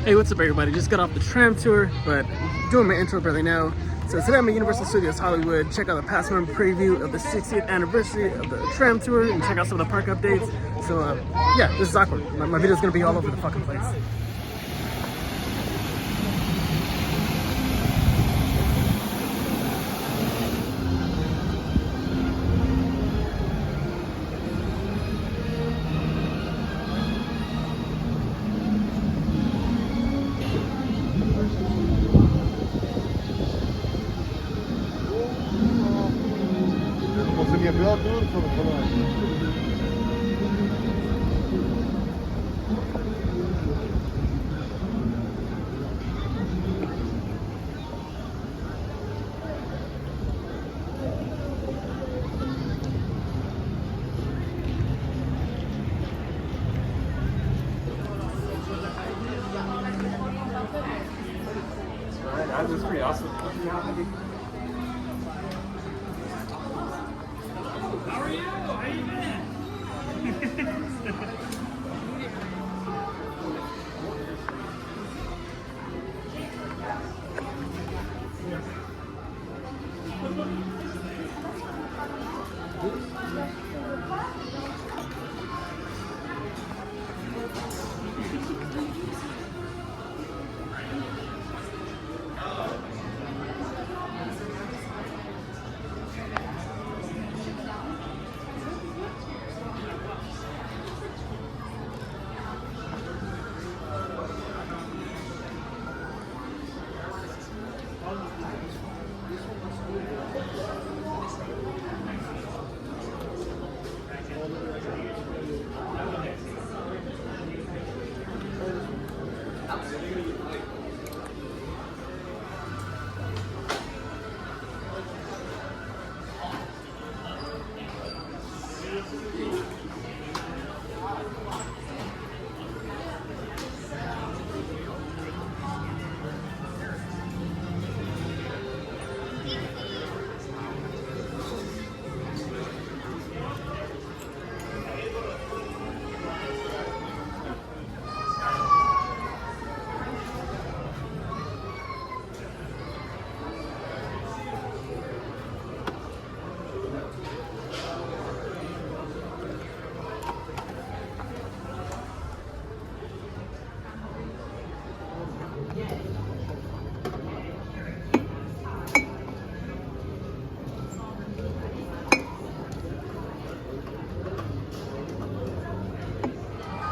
Hey, what's up everybody? Just got off the tram tour, but doing my intro barely now. So today I'm at Universal Studios Hollywood. Check out the past member preview of the 60th anniversary of the tram tour and check out some of the park updates. So yeah, this is awkward. My video's gonna be all over the fucking place. That was pretty awesome. How are you? How you been?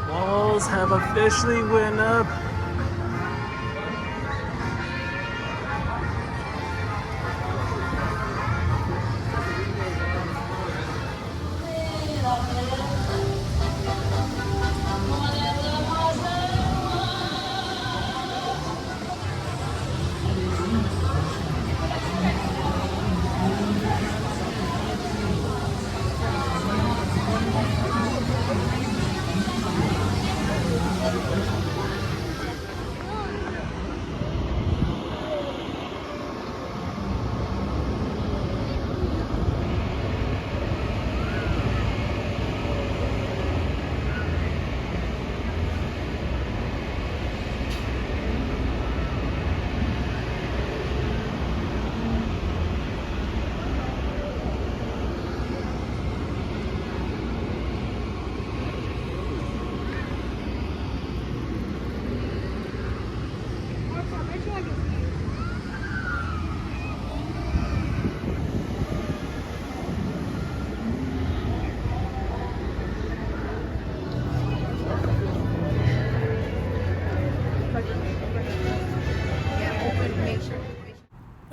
Walls have officially went up.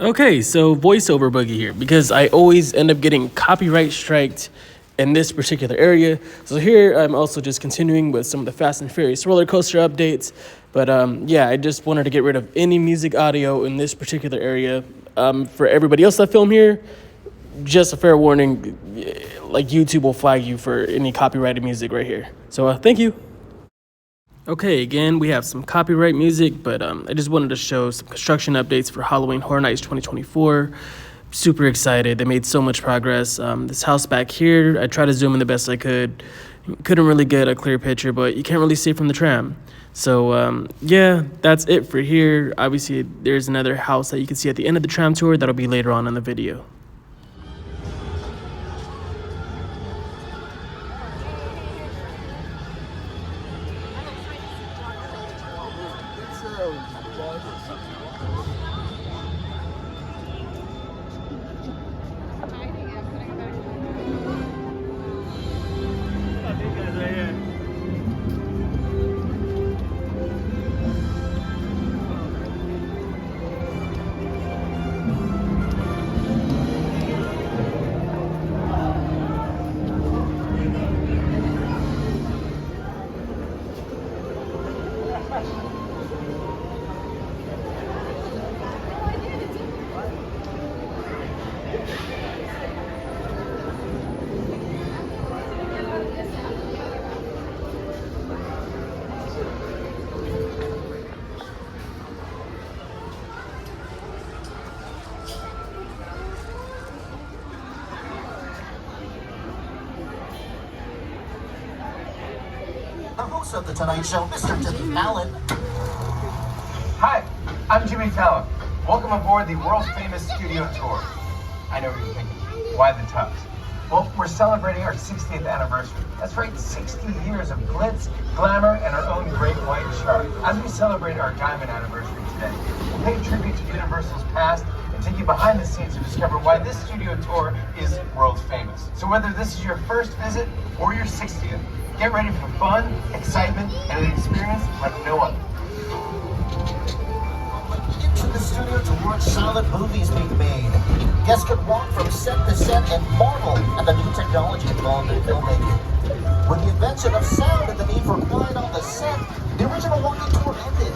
Okay, so voiceover boogie here, because I always end up getting copyright striked in this particular area. So here I'm also just continuing with some of the Fast and Furious roller coaster updates. But yeah, I just wanted to get rid of any music audio in this particular area. For everybody else that film here, just a fair warning, like YouTube will flag you for any copyrighted music right here. So thank you. Okay, again, we have some copyright music, but I just wanted to show some construction updates for Halloween Horror Nights 2024. super excited. They made so much progress. This house back here, I tried to zoom in the best I could. Couldn't really get a clear picture, but you can't really see it from the tram. So yeah, that's it for here. Obviously, there's another house that you can see at the end of the tram tour. That'll be later on in the video. The host of The Tonight Show, Mr. Jimmy Allen. Hi, I'm Jimmy Fallon. Welcome aboard the world famous studio tour. I know what you're thinking. Why the tux? Well, we're celebrating our 60th anniversary. That's right, 60 years of glitz, glamour, and our own great white shark. As we celebrate our diamond anniversary today, we'll pay tribute to Universal's past and take you behind the scenes to discover why this studio tour is world famous. So whether this is your first visit or your 60th, get ready for fun, excitement, and an experience like no other. Into the studio to watch silent movies being made. Guests can walk from set to set and marvel at the new technology involved in filmmaking. With the invention of sound and the need for quiet on the set, the original walking tour ended.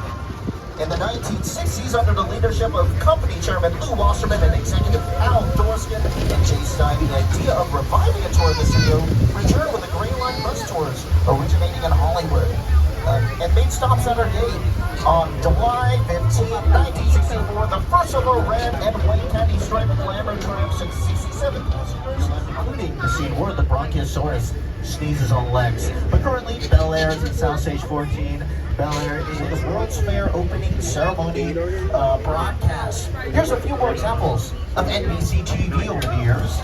In the 1960s, under the leadership of company chairman Lou Wasserman and executive Al Dorskin and Jay Stein, the idea of reviving a tour of the studio returned with the Green Line bus tours originating in Hollywood and made stops at our gate. On July 15, 1964, the first of our red and white candy striped glamour trams took 67 passengers, including the scene where the Bronchiosaurus sneezes on legs. But currently, Bel Air is in South Stage 14. Bel Air is in the World's Fair opening ceremony broadcast. Here's a few more examples of NBC TV over the years.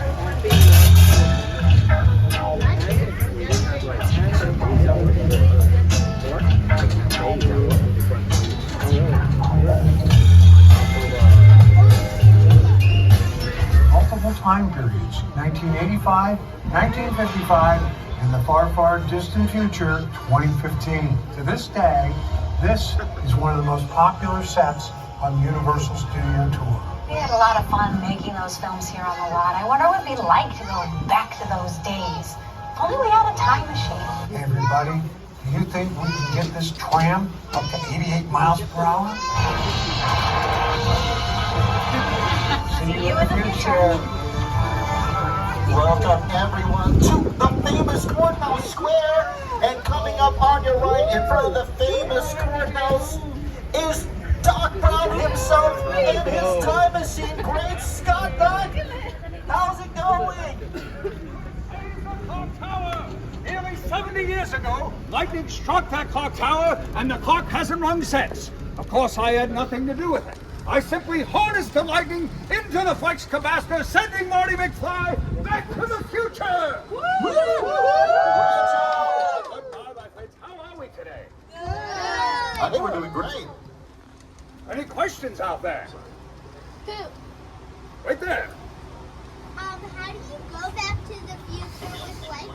Multiple time periods, 1985, 1955, and the far, far distant future, 2015. To this day, this is one of the most popular sets on Universal Studio Tour. We had a lot of fun making those films here on the lot. I wonder what it'd be like to go back to those days. If only we had a time machine. Hey everybody, do you think we can get this tram up to 88 miles per hour? See you in the future. Welcome everyone to the famous Courthouse Square. And coming up on your right in front of the famous courthouse is Doc Brown himself and his time machine. Great Scott, Doc. How's it going? Clock tower! Nearly 70 years ago, lightning struck that clock tower, and the clock hasn't rung since. Of course, I had nothing to do with it. I simply harnessed the lightning into the flex capacitor, sending Marty McFly back to the future! Woo! Goodbye, my friends. How are we today? I think we're doing great. Any questions out there? Who? Right there. How do you go back to the future with lightning?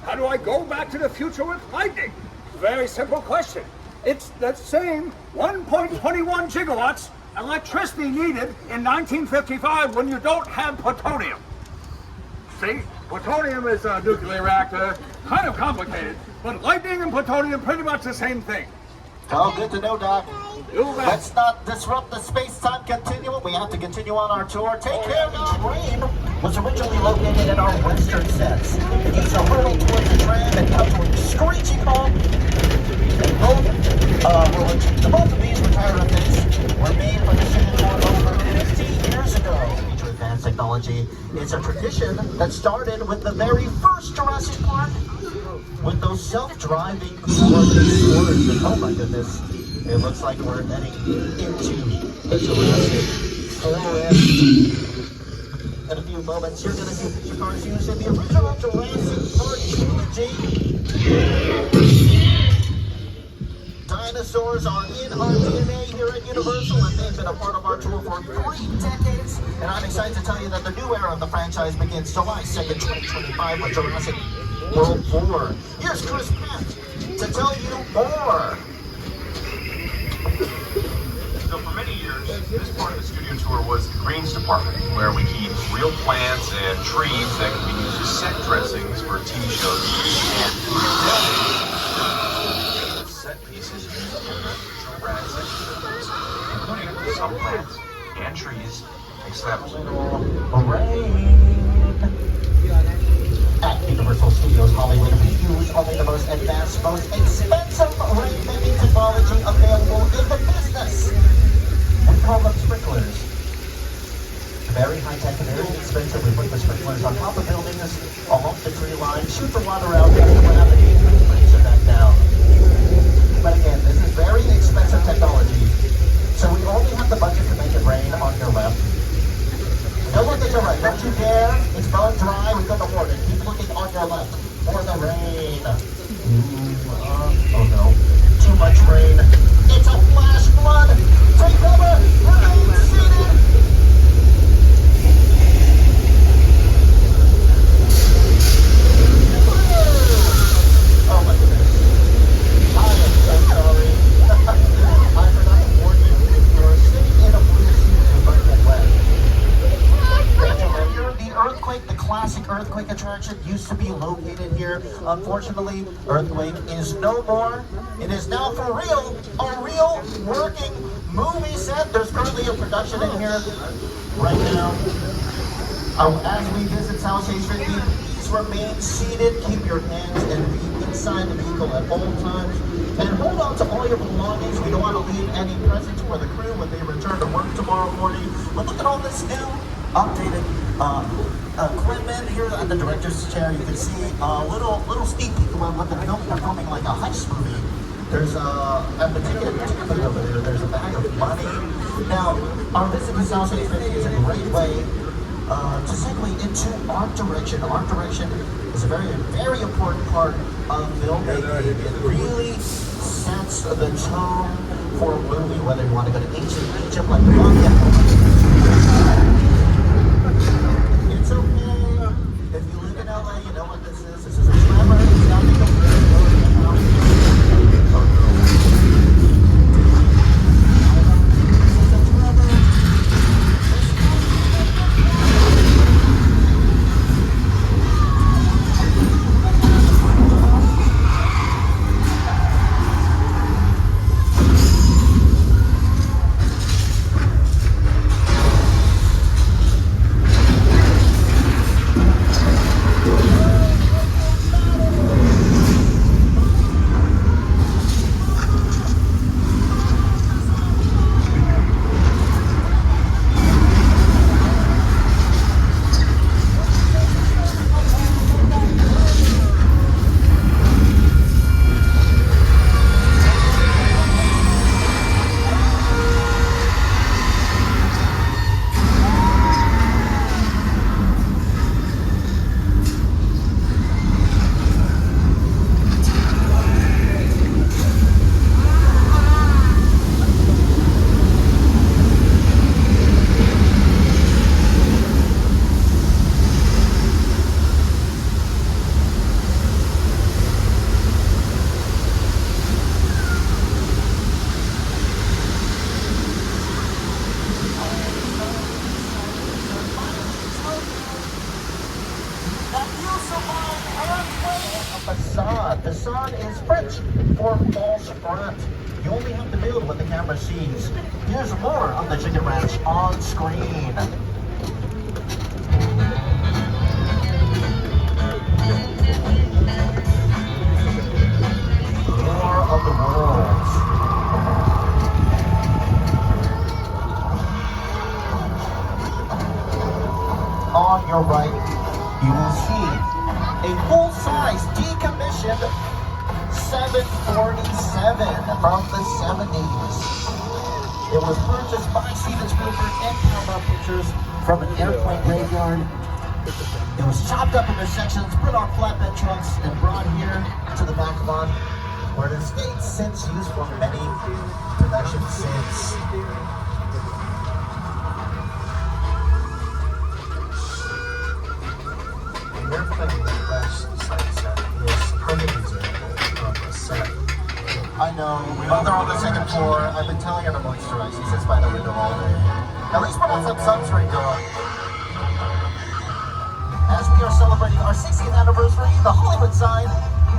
How do I go back to the future with lightning? Very simple question. It's that same 1.21 gigawatts electricity needed in 1955 when you don't have plutonium. See, plutonium is a nuclear reactor, kind of complicated, but lightning and plutonium pretty much the same thing. Oh, good to know, Doc. You bet. Let's not disrupt the space-time continuum. We have to continue on our tour. Take care. The train was originally located in our western sets. It used a hurdle towards the tram and come to a screeching halt. Both of these retired updates were made for the Studio Tour over 15 years ago. Feature event technology. It's a tradition that started with the very first Jurassic Park, with those self-driving coordinate swords. And oh my goodness, it looks like we're heading into the Jurassic Forest. In a few moments, you're going to see picture cars used in the original Jurassic Park trilogy. Dinosaurs are in our DNA here at Universal, and they've been a part of our tour for 3 decades. And I'm excited to tell you that the new era of the franchise begins July 2nd, 2025 with Jurassic World 4. Here's Chris Pratt to tell you more. So for many years, this part of the studio tour was the greens department, where we keep real plants and trees that can be used as set dressings for TV shows and set pieces used in the Jurassic films, including some plants and trees except At Universal Studios Hollywood, we use only the most advanced, most expensive rain-making technology available in the business. We call them sprinklers. Very high-tech and very expensive. We put the sprinklers on top of buildings, along the tree line, shoot the water out, and gravity brings it back down. But again, this is very expensive technology, so we only have the budget to make it rain on your left. Don't look at your right, don't you dare. It's bone dry, we got the warning. Keep looking on your left for the rain. Oh no, too much rain. It's a flash flood. Take cover, remain seated. Oh my goodness. I am so sorry. I forgot to warn you, if you are sitting in a blue suit, you're going to get wet. The Earthquake, the classic Earthquake attraction, used to be located here. Unfortunately, Earthquake is no more. It is now for real, a real working movie set. There's currently a production in here right now. As we visit South State Street, please remain seated. Keep your hands and feet inside the vehicle at all times. And hold on to all your belongings. We don't want to leave any presents for the crew when they return to work tomorrow morning. But look at all this new updated equipment here at the director's chair. You can see a little sneak peek of what the film they're filming, like a heist movie. There's at the ticket booth over there. There's a bag of money. Now, our visit to South State 50 is a great way to segue into art direction. Art direction is a very, very important part of filmmaking. It really sets the tone for a movie, whether you want to go to ancient Egypt like the Mummy. It's okay. If you live in LA, you know what this is. This is a tremor. It's nothing to worry about. This is a tremor. Facade. Facade is French for false front. You only have to build what the camera sees. Here's more of the Chicken Ranch on screen. More of the worlds. It was purchased by Steven Spielberg and Paramount Pictures from an airplane graveyard. It was chopped up into sections, put on flatbed trucks, and brought here to the back lot, where it has stayed since, used for many productions since. The airplane crash set is a perfect example of a set. I know, but they're on the second floor. I've been telling her to moisturize. She sits by the window all day. At least put on some sunscreen, girl. As we are celebrating our 60th anniversary, the Hollywood sign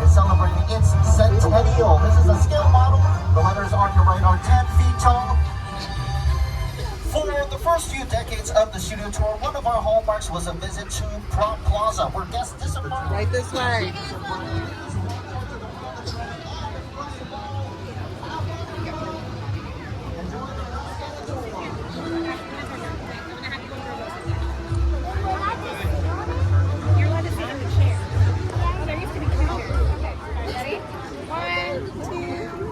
is celebrating its centennial. This is a scale model. The letters on your right are 10 feet tall. For the first few decades of the studio tour, one of our hallmarks was a visit to Prom Plaza, where guests disembarked. Right this way. You're allowed to sit in the chair. Oh, there used to be counters. Okay, ready? 1, 2.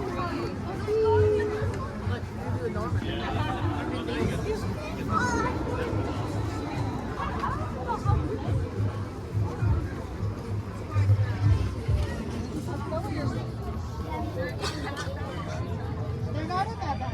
They're not in that bag.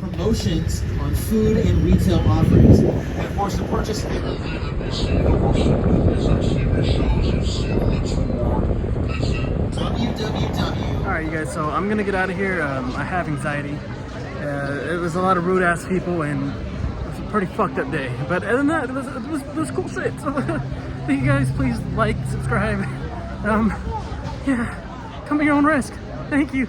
Promotions on food and retail offerings. And of course, the purchase. www. All right, you guys. So I'm gonna get out of here. I have anxiety. It was a lot of rude ass people, and it was a pretty fucked up day. But other than that, it was cool shit. So thank you guys. Please like, subscribe. Yeah, come at your own risk. Thank you.